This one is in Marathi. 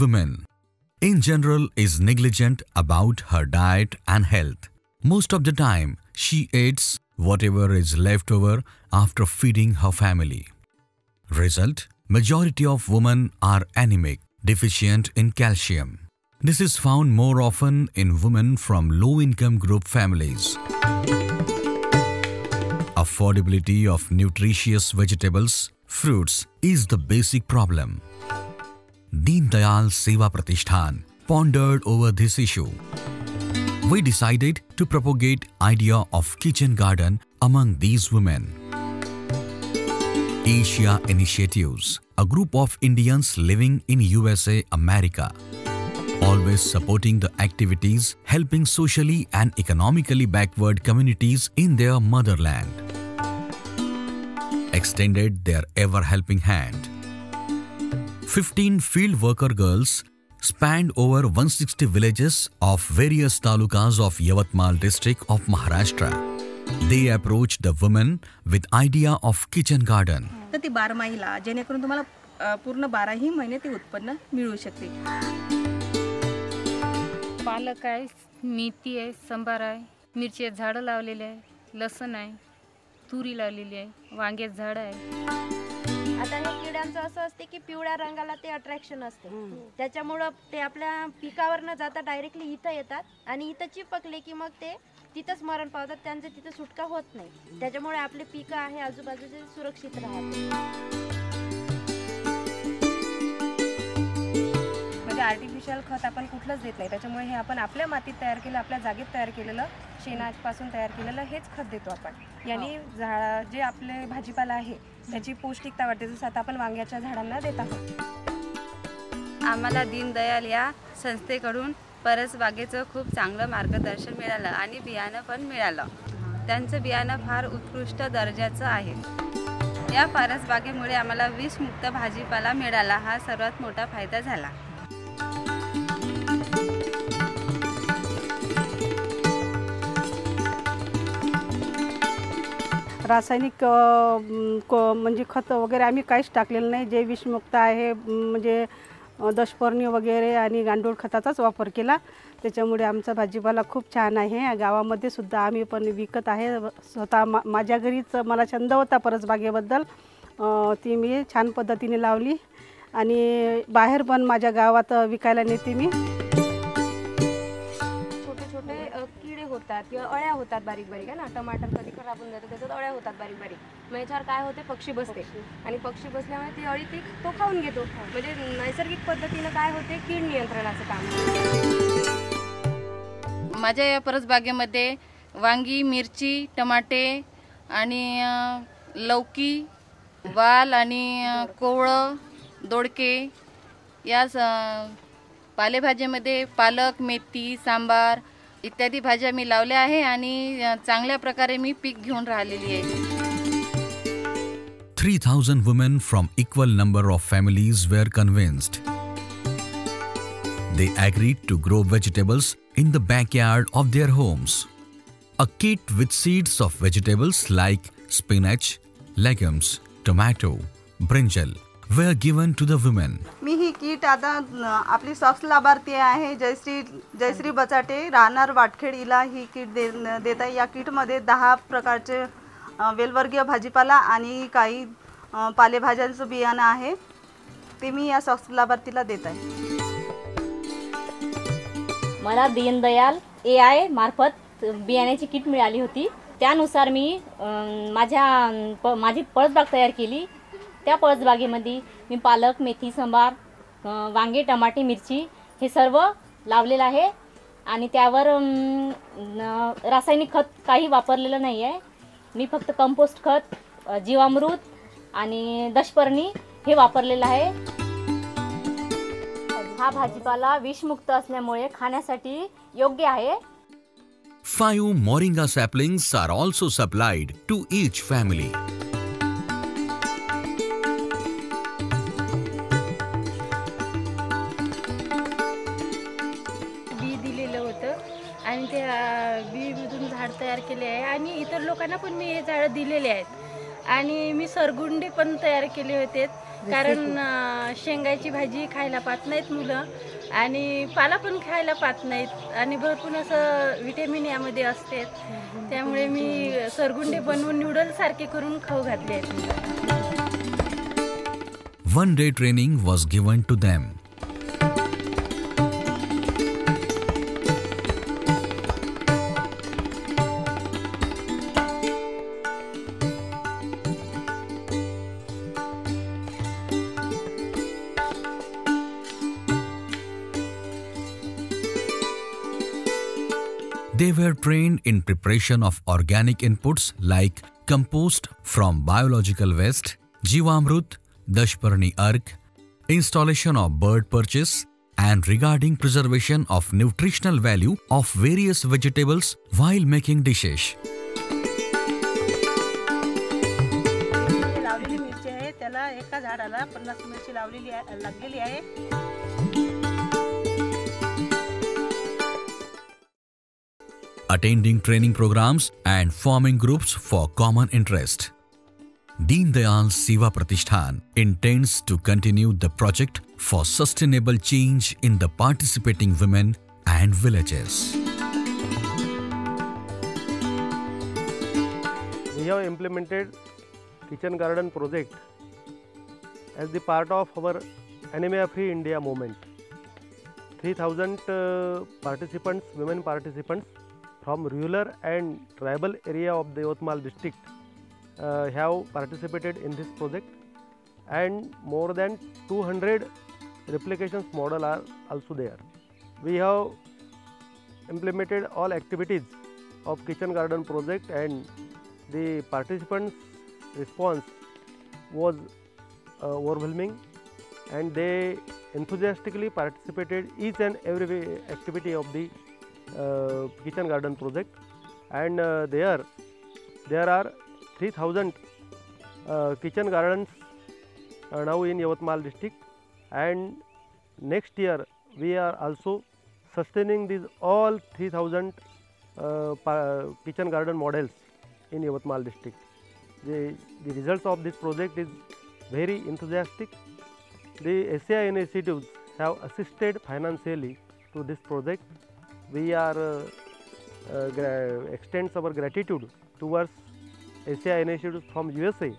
woman, in general, is negligent about her diet and health. Most of the time, she eats whatever is left over after feeding her family. Result: majority of women are anemic, deficient in calcium. This is found more often in women from low-income group families. Affordability of nutritious vegetables, fruits is the basic problem. Deen Dayal Seva Pratishthan pondered over this issue. We decided to propagate idea of kitchen garden among these women. Asia Initiatives, a group of Indians living in USA, America, always supporting the activities helping socially and economically backward communities in their motherland, extended their ever-helping hand. 15 field worker girls spanned over 160 villages of various talukas of Yavatmal district of Maharashtra. They approached the women with idea of kitchen garden. तर ती 12 महिला जेणेकरून तुम्हाला पूर्ण 12ही महिने ते उत्पन्न मिळू शकते. पालक आहे, मेथी आहे, संबार आहे, मिरची झाडं लावलेली आहे, लसूण आहे, तुरी लावलेली आहे, वांग्याचं झाड आहे. आता हे किड्यांचं असं असते की पिवळ्या रंगाला ते अट्रॅक्शन असते, त्याच्यामुळे ते आपल्या पिकावर न जाता डायरेक्टली इथं येतात आणि इथं चिपकले की मग ते तिथंच मरण पावतात, त्यांचं तिथं सुटका होत नाही. त्याच्यामुळे आपले पिकं आहे आजूबाजूचे सुरक्षित राहतात. म्हणजे आर्टिफिशियल खत आपण कुठलंच देत नाही, त्याच्यामुळे हे आपण आपल्या मातीत तयार केलं, आपल्या जागेत तयार केलेलं, शेणापासून तयार केलेलं हेच खत देतो आपण. याने जे आपले भाजीपाला आहे त्याची पौष्टिकता वाढते, जसं आता आपण वांग्याच्या झाडांना देत आहोत. आम्हाला दीनदयाल या संस्थेकडून परसबागेचं खूप चांगलं मार्गदर्शन मिळालं आणि बियाणं पण मिळालं. त्यांचं बियाणं फार उत्कृष्ट दर्जाचं आहे. या परसबागेमुळे आम्हाला विषमुक्त भाजीपाला मिळाला, हा सर्वात मोठा फायदा झाला. रासायनिक म्हणजे खत वगैरे आम्ही काहीच टाकलेलं नाही. जे विषमुक्त आहे म्हणजे दशपर्णी वगैरे आणि गांडूळ खताचाच वापर केला. त्याच्यामुळे आमचा भाजीपाला खूप छान आहे. गावामध्ये सुद्धा आम्ही पण विकत आहे. स्वतः माझ्या घरीच मला छंद होता परसबागेबद्दल, ती मी छान पद्धतीने लावली आणि बाहेर पण माझ्या गावात विकायला नेते मी. होतात किंवा अळ्या होतात बारीक बारीक आहे ना, टमाटर कधी खराब होऊन जातं, त्याच्यात अळ्या होतात बारीक बारीक. मग याच्यावर काय होते, पक्षी बसते आणि पक्षी बसल्यामुळे ती अळी तो खाऊन घेतो. म्हणजे नैसर्गिक पद्धतीनं काय होते, कीड नियंत्रणाचं काम. माझ्या या परसबागेमध्ये वांगी, मिरची, टमाटे आणि लौकी, वाल आणि कोवळं, दोडके या पालेभाज्यामध्ये पालक, मेथी, सांबार इत्यादी भाज्या मी लावल्या आहे आणि चांगल्या प्रकारे मी पीक घेऊन राहिलेली आहे. 3,000 women from equal number of families were convinced. They agreed to grow vegetables in the backyard of their homes. A kit with seeds of vegetables like spinach, legumes, tomato, brinjal were given to the women. Me he kit आता आपली सॉफ्ट लाभार्थी आहे जयश्री बचाटे, राहणार वाटखेड, हिला ही किट देत आहे. या किटमध्ये 10 प्रकारचे वेलवर्गीय भाजीपाला आणि काही पालेभाज्यांचं बियाणं आहे, ते मी या सॉफ्ट लाभार्थीला देत आहे. मला दीनदयाल AI मार्फत बियाण्याची किट मिळाली होती. त्यानुसार मी माझी परसबाग तयार केली. त्या परसबागेमध्ये मी पालक, मेथी, सांबार, वांगे, टमाटे, मिरची हे सर्व लावलेलं आहे आणि त्यावर रासायनिक खत काही वापरलेलं नाही आहे. मी फक्त कंपोस्ट खत, जीवामृत आणि दशपर्णी हे वापरलेलं आहे. हा भाजीपाला विषमुक्त असल्यामुळे खाण्यासाठी योग्य आहे. 5 moringa saplings are also supplied to each family. आणि त्या बीमधून झाड तयार केले आहे आणि इतर लोकांना पण मी हे झाडं दिलेले आहेत आणि मी सरगुंडी पण तयार केले होते. कारण शेंगाची भाजी खायला पाहत नाहीत मुलं आणि पाला पण खायला पाहत नाहीत आणि भरपूर असं व्हिटॅमिन यामध्ये असते. त्यामुळे मी सरगुंडे बनवून नूडल्स सारखे करून खाऊ घातले आहेत. One day training was given to them. They were trained in preparation of organic inputs like compost from biological waste, Jivamrut, Dashparni Ark, installation of bird perches, and regarding preservation of nutritional value of various vegetables while making dishes. लावलेली मिरची आहे, त्याला एका झाडाला 50 मिरची लागलेली आहे. Attending training programs and forming groups for common interest. Deen Dayal Seva Pratishthan intends to continue the project for sustainable change in the participating women and villages. We have implemented Kitchen Garden project as the part of our Anemia Free India movement. 3,000 participants, women participants from rural and tribal area of the Yavatmal district have participated in this project, and more than 200 replications model are also there. We have implemented all activities of Kitchen Garden project, and the participants' response was overwhelming, and they enthusiastically participated each and every activity of the Kitchen Garden project, and there are 3,000 kitchen gardens now in Yavatmal district, and next year we are also sustaining these all 3,000 kitchen garden models in Yavatmal district. The results of this project is very enthusiastic. The SCI initiatives have assisted financially to this project. We are extends our gratitude towards SCI initiatives from USA